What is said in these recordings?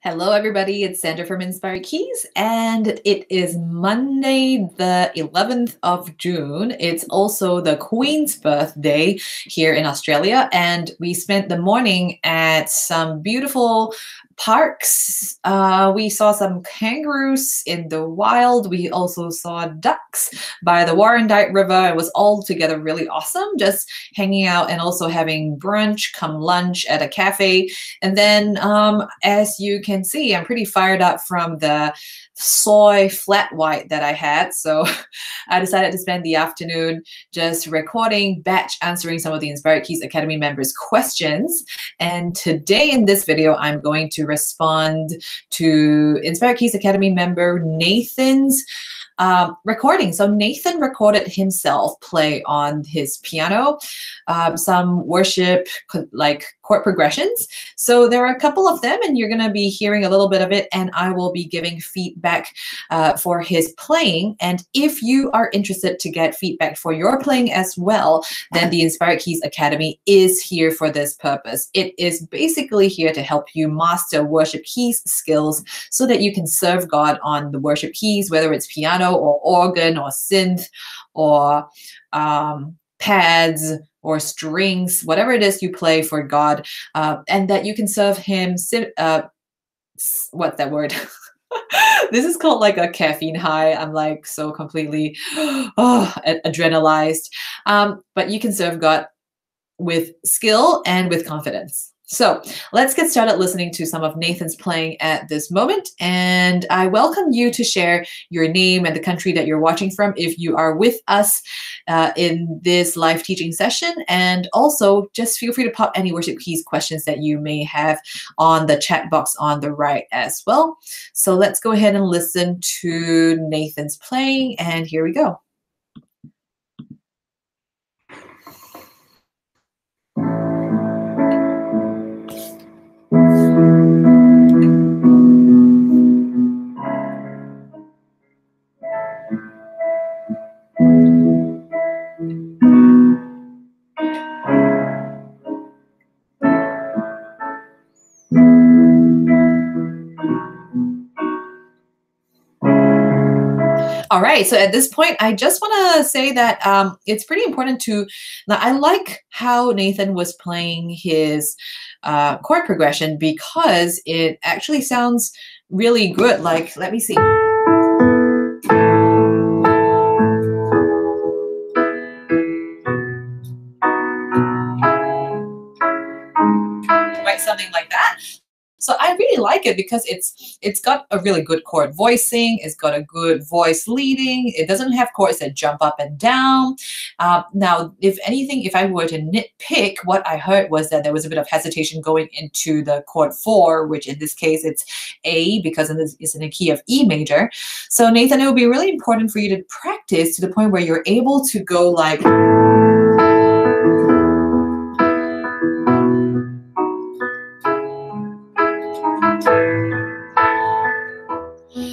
Hello, everybody. It's Sandra from Inspired Keys, and it is Monday, the 11th of June. It's also the Queen's birthday here in Australia, and we spent the morning at some beautiful parks. We saw some kangaroos in the wild. We also saw ducks by the Warrandyte River. It was all together really awesome, just hanging out and also having brunch come lunch at a cafe. And then as you can see, I'm pretty fired up from the soy flat white that I had. So I decided to spend the afternoon just recording, batch answering some of the Inspired Keys Academy members' questions. And today in this video, I'm going to respond to Inspired Keys Academy member Nathan's recording. So Nathan recorded himself play on his piano, some worship like chord progressions. So there are a couple of them, and you're going to be hearing a little bit of it, and I will be giving feedback for his playing. And if you are interested to get feedback for your playing as well, then the Inspired Keys Academy is here for this purpose. It is basically here to help you master worship keys skills so that you can serve God on the worship keys, whether it's piano or organ or synth or pads or strings, whatever it is you play for God, and that you can serve him, what's that word? This is called like a caffeine high. I'm like so completely adrenalized. But you can serve God with skill and with confidence. So let's get started listening to some of Nathan's playing at this moment. And I welcome you to share your name and the country that you're watching from if you are with us in this live teaching session. And also just feel free to pop any worship keys questions that you may have on the chat box on the right as well. So let's go ahead and listen to Nathan's playing. And here we go. All right, so at this point, I just want to say that it's pretty important to, now I like how Nathan was playing his chord progression because it actually sounds really good. Like, let me see. Right, something like that. So I really like it because it's got a really good chord voicing. It's got a good voice leading. It doesn't have chords that jump up and down. Now, if anything, if I were to nitpick, what I heard was that there was a bit of hesitation going into the chord 4, which in this case it's A because it's in a key of E major. So Nathan, it would be really important for you to practice to the point where you're able to go like,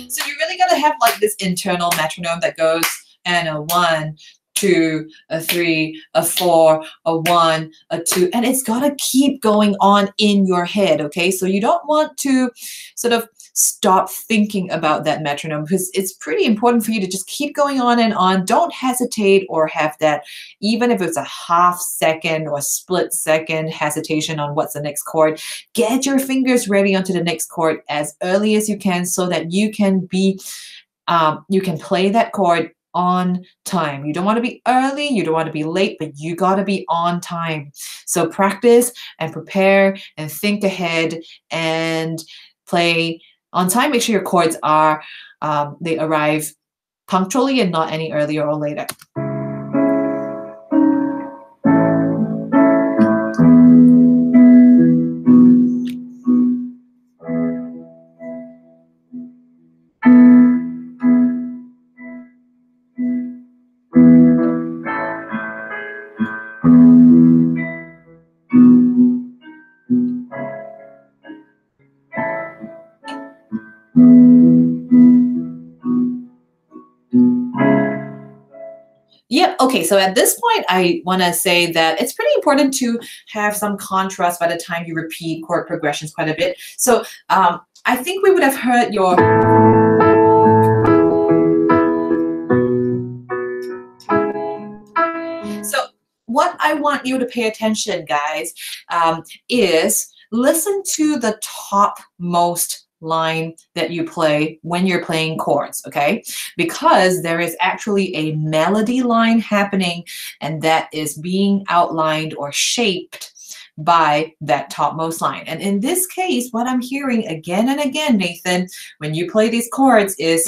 so you really got to have like this internal metronome that goes and a 1, 2, a 3, a 4, a 1, a 2, and it's got to keep going on in your head, okay? So you don't want to sort of stop thinking about that metronome because it's pretty important for you to just keep going on and on. Don't hesitate or have that, even if it's a half second or split second hesitation on what's the next chord. Get your fingers ready onto the next chord as early as you can so that you can be, you can play that chord on time. You don't want to be early, you don't want to be late, but you got to be on time. So practice and prepare and think ahead and play on time. Make sure your chords are, they arrive punctually and not any earlier or later. Okay, so at this point, I want to say that it's pretty important to have some contrast by the time you repeat chord progressions quite a bit. So I think we would have heard your... So what I want you to pay attention, guys, is listen to the topmost line that you play when you're playing chords, okay? Because there is actually a melody line happening, and that is being outlined or shaped by that topmost line. And in this case, what I'm hearing again and again, Nathan, when you play these chords is...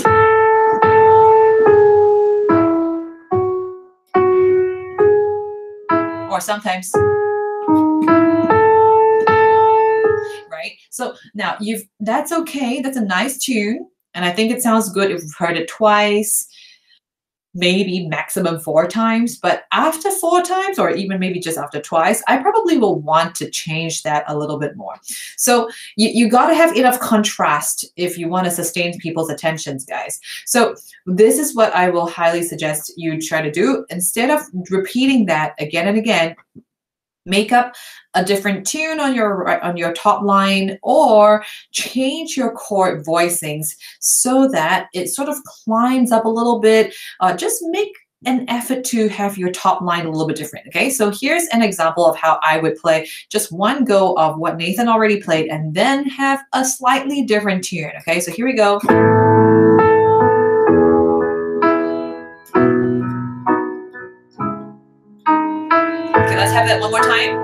or sometimes... right? So now that's okay. That's a nice tune. And I think it sounds good if you've heard it twice, maybe maximum 4 times. But after 4 times, or even maybe just after twice, I probably will want to change that a little bit more. So you got to have enough contrast if you want to sustain people's attentions, guys. So this is what I will highly suggest you try to do. Instead of repeating that again and again, make up a different tune on your top line, or change your chord voicings so that it sort of climbs up a little bit. Just make an effort to have your top line a little bit different, okay? So here's an example of how I would play just one go of what Nathan already played and then have a slightly different tune, okay? So here we go. Okay, let's have that one more time.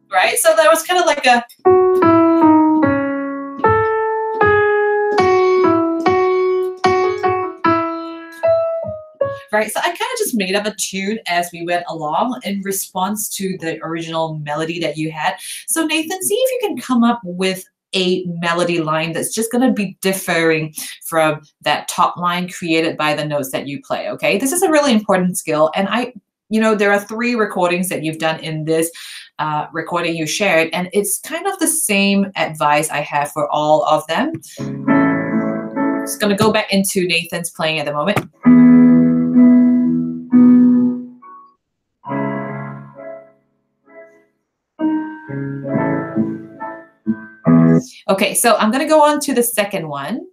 Right? So that was kind of like a... right? So I kind of just made up a tune as we went along in response to the original melody that you had. So Nathan, see if you can come up with a melody line that's just going to be differing from that top line created by the notes that you play, okay? This is a really important skill. And there are 3 recordings that you've done in this recording you shared, and it's kind of the same advice I have for all of them. Just going to go back into Nathan's playing at the moment. Okay, so I'm going to go on to the second one.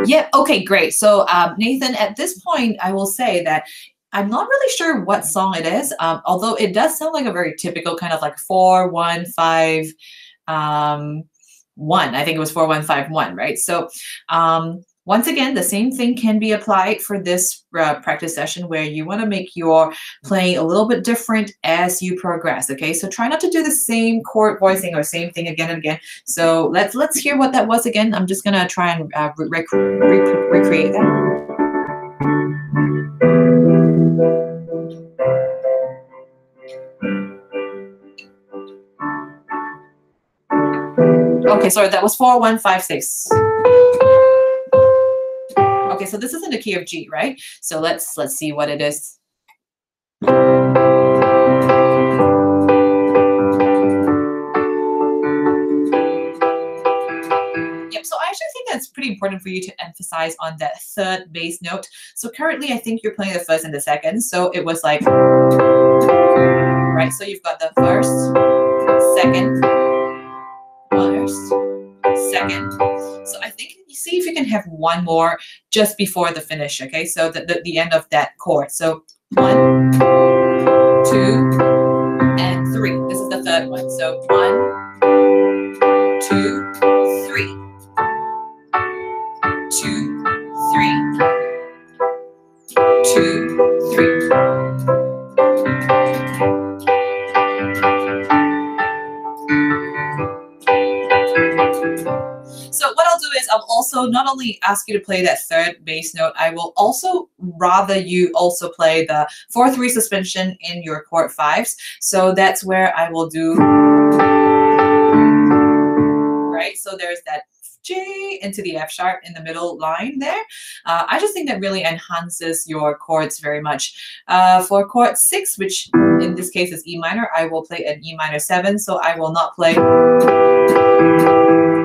Yeah, okay, great. So Nathan, at this point, I will say that I'm not really sure what song it is, although it does sound like a very typical kind of like 4-1-5-1. I think it was 4-1-5-1, right? So once again, the same thing can be applied for this practice session where you want to make your playing a little bit different as you progress, okay? So try not to do the same chord voicing or same thing again and again. So let's hear what that was again. I'm just going to try and recreate that. Okay, sorry, that was 4-1-5-6. Okay, so this is in the key of G, right? So let's see what it is. Yep, so I actually think that's pretty important for you to emphasize on that third bass note. So currently, I think you're playing the first and the second. So it was like, right? So you've got the first, second, first, second. So I think you see if you can have one more just before the finish, okay? So the end of that chord. So 1, 2, and 3. This is the third one. So 1, 2, 3. 2, 3. 2, 3. So what I'll do is I'll also not only ask you to play that third bass note, I will also rather you also play the 4/3 suspension in your chord 5s. So that's where I will do, right? So there's that G into the F sharp in the middle line there. I just think that really enhances your chords very much. For chord 6, which in this case is E minor, I will play an E minor 7. So I will not play,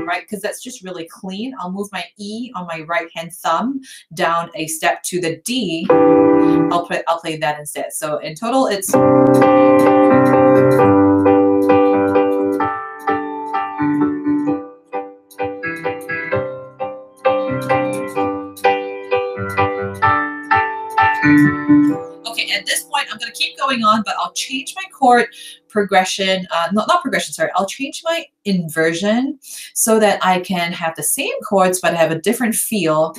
right? Because that's just really clean. I'll move my E on my right hand thumb down a step to the D. I'll play that instead. So in total, it's okay. At this point, I'm going to keep going on, but I'll change my chord progression, not progression, sorry. I'll change my inversion so that I can have the same chords, but have a different feel.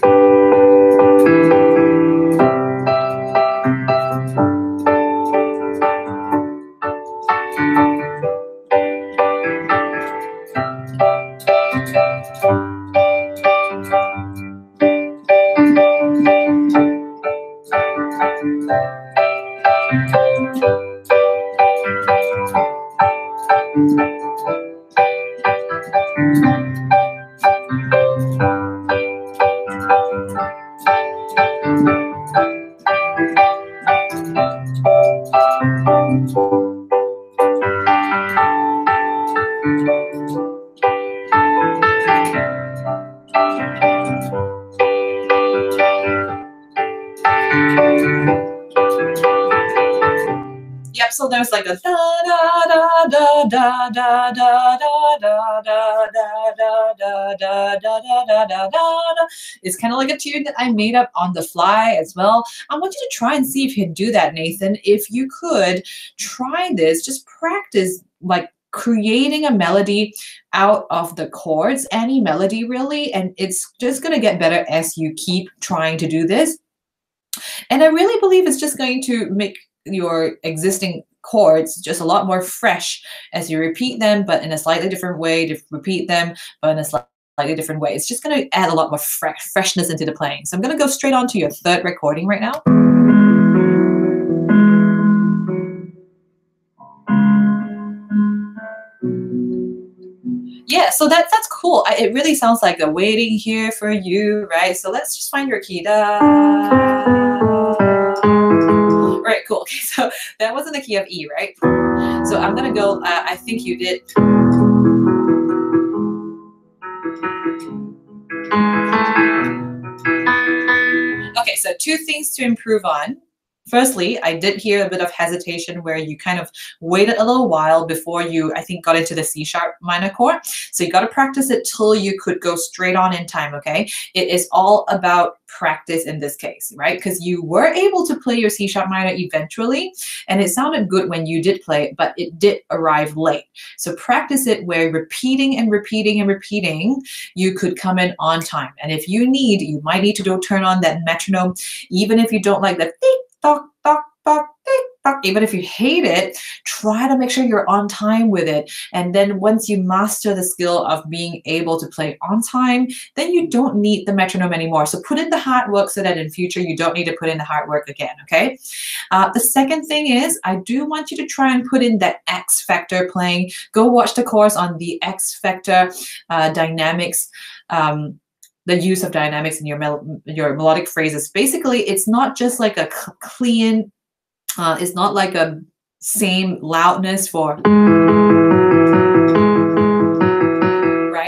Yep, so there's like a da da da da da da da da da da da da da da da da. It's kind of like a tune that I made up on the fly as well. I want you to try and see if you can do that, Nathan. If you could try this, just practice like creating a melody out of the chords, any melody really, and it's just going to get better as you keep trying to do this. And I really believe it's just going to make your existing chords just a lot more fresh as you repeat them, but in a slightly different way, to repeat them, but in a slightly different way. It's just going to add a lot more freshness into the playing. So I'm going to go straight on to your third recording right now. Yeah, so that's cool. It really sounds like a waiting here for you, right? So let's just find your key. Da. All right, cool. Okay, so that was in the key of E, right? So I'm gonna go, I think you did. Okay, so 2 things to improve on. Firstly, I did hear a bit of hesitation where you kind of waited a little while before you, I think, got into the C sharp minor chord. So you got to practice it till you could go straight on in time, okay? It is all about practice in this case, right? Because you were able to play your C sharp minor eventually, and it sounded good when you did play it, but it did arrive late. So practice it where repeating and repeating and repeating, you could come in on time. And if you need, you might need to go turn on that metronome, even if you don't like the tick, tock, tock, tock, tick, tock. Even if you hate it, try to make sure you're on time with it. And then once you master the skill of being able to play on time, then you don't need the metronome anymore. So put in the hard work so that in future you don't need to put in the hard work again, okay? The second thing is I do want you to try and put in that X factor playing. Go watch the course on the X factor dynamics, the use of dynamics in your melodic phrases. Basically, it's not just like a clean, it's not like a same loudness for, right?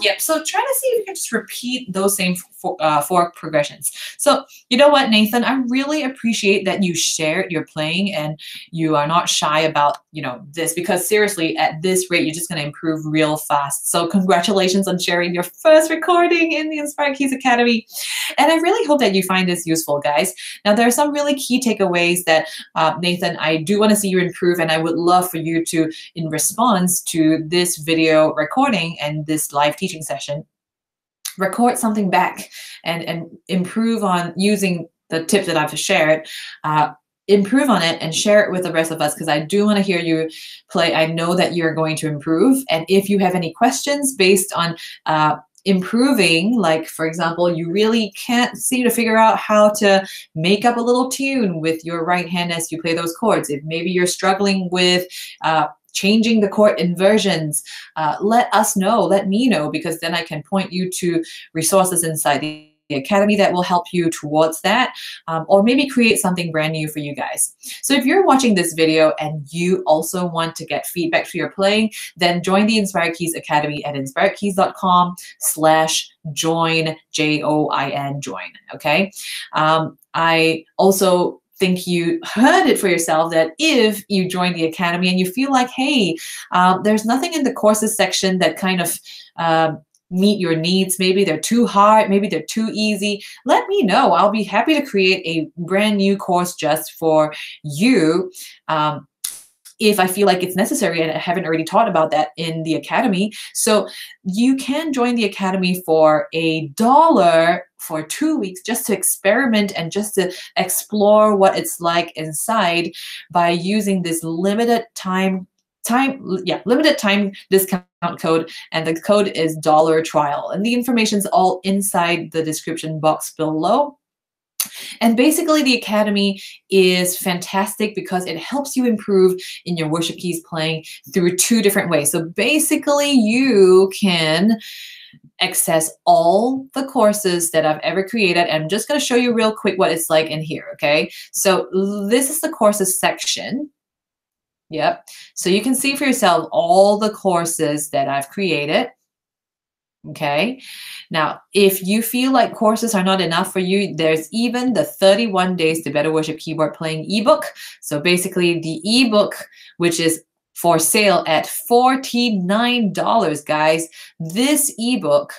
Yep, so try to see if you can just repeat those same four progressions. So you know what, Nathan, I really appreciate that you shared your playing and you are not shy about, this, because seriously, at this rate, you're just going to improve real fast. So congratulations on sharing your first recording in the Inspired Keys Academy. And I really hope that you find this useful, guys. Now, there are some really key takeaways that, Nathan, I do want to see you improve, and I would love for you to, in response to this video recording and this live teaching session, record something back and improve on using the tips that I've shared. Improve on it and share it with the rest of us, because I do want to hear you play. I know that you're going to improve. And if you have any questions based on improving, like for example, you really can't seem to figure out how to make up a little tune with your right hand as you play those chords, if maybe you're struggling with changing the chord inversions, let us know, let me know, because then I can point you to resources inside the Academy that will help you towards that, or maybe create something brand new for you guys. So if you're watching this video and you also want to get feedback for your playing, then join the Inspired Keys Academy at inspiredkeys.com/join, Join, join, okay? I also think you heard it for yourself that if you join the Academy and you feel like, hey, there's nothing in the courses section that kind of meet your needs, maybe they're too hard, maybe they're too easy, let me know. I'll be happy to create a brand new course just for you. If I feel like it's necessary, and I haven't already taught about that in the Academy. So you can join the Academy for $1 for 2 weeks just to experiment and just to explore what it's like inside by using this limited time discount code, and the code is $trial, and the information is all inside the description box below. And basically, the Academy is fantastic because it helps you improve in your worship keys playing through 2 different ways. So basically, you can access all the courses that I've ever created. I'm just going to show you real quick what it's like in here, okay? So this is the courses section. Yep. So you can see for yourself all the courses that I've created. Okay. Now, if you feel like courses are not enough for you, there's even the 31 Days to Better Worship Keyboard Playing ebook. So basically the ebook, which is for sale at $49, guys. This ebook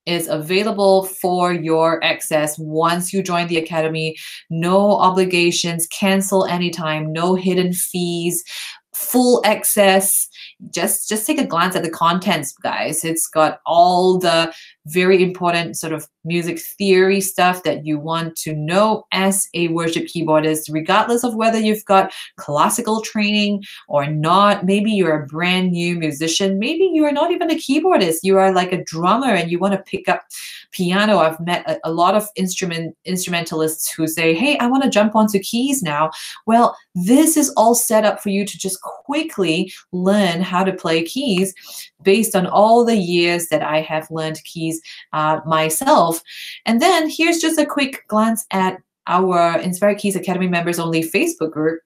is available for your access once you join the Academy. No obligations, cancel anytime, no hidden fees, full access. Just take a glance at the contents, guys. It's got all the very important sort of music theory stuff that you want to know as a worship keyboardist, regardless of whether you've got classical training or not. Maybe you're a brand new musician. Maybe you are not even a keyboardist. You are like a drummer and you want to pick up piano. I've met a lot of instrumentalists who say, hey, I want to jump onto keys now. Well, this is all set up for you to just quickly learn how to play keys based on all the years that I have learned keys myself. And then here's just a quick glance at our Inspired Keys Academy members only Facebook group.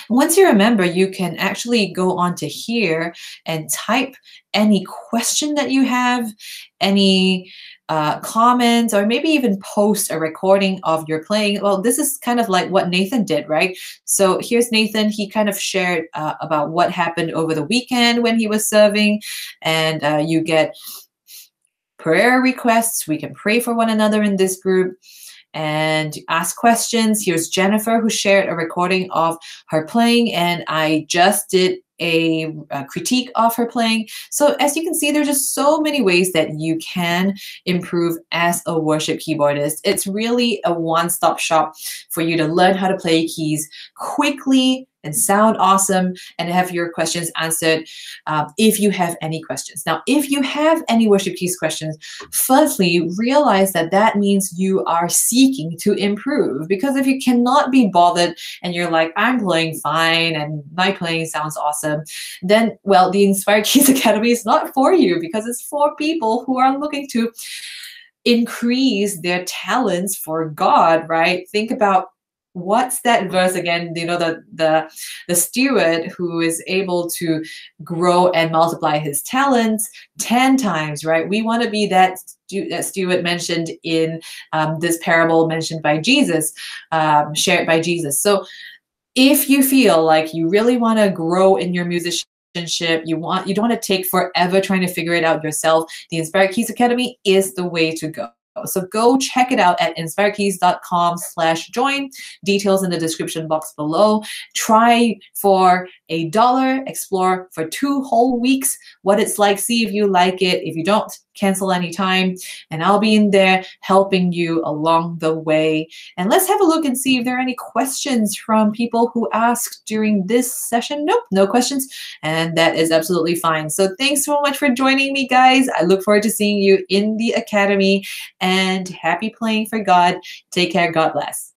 Once you're a member, you can actually go onto here and type any question that you have, any comments, or maybe even post a recording of your playing. Well, this is kind of like what Nathan did, right? So here's Nathan. He kind of shared about what happened over the weekend when he was serving, and you get prayer requests. We can pray for one another in this group and ask questions. Here's Jennifer, who shared a recording of her playing, and I just did a critique of her playing. So as you can see, there's just so many ways that you can improve as a worship keyboardist. It's really a one-stop shop for you to learn how to play keys quickly and sound awesome and have your questions answered if you have any questions. Now, if you have any worship keys questions, firstly, realize that that means you are seeking to improve, because if you cannot be bothered and you're like, I'm playing fine and my playing sounds awesome, then, well, the Inspired Keys Academy is not for you, because it's for people who are looking to increase their talents for God, right? Think about what's that verse again? You know, the steward who is able to grow and multiply his talents 10 times, right? We want to be that steward mentioned in this parable mentioned by Jesus, shared by Jesus. So if you feel like you really want to grow in your musicianship, you don't want to take forever trying to figure it out yourself, the Inspired Keys Academy is the way to go. So go check it out at inspiredkeys.com/join. Details in the description box below. Try for $1, explore for 2 whole weeks what it's like, see if you like it. If you don't, cancel anytime, and I'll be in there helping you along the way. And let's have a look and see if there are any questions from people who asked during this session. Nope, no questions, and that is absolutely fine. So thanks so much for joining me, guys. I look forward to seeing you in the Academy, and happy playing for God. Take care. God bless.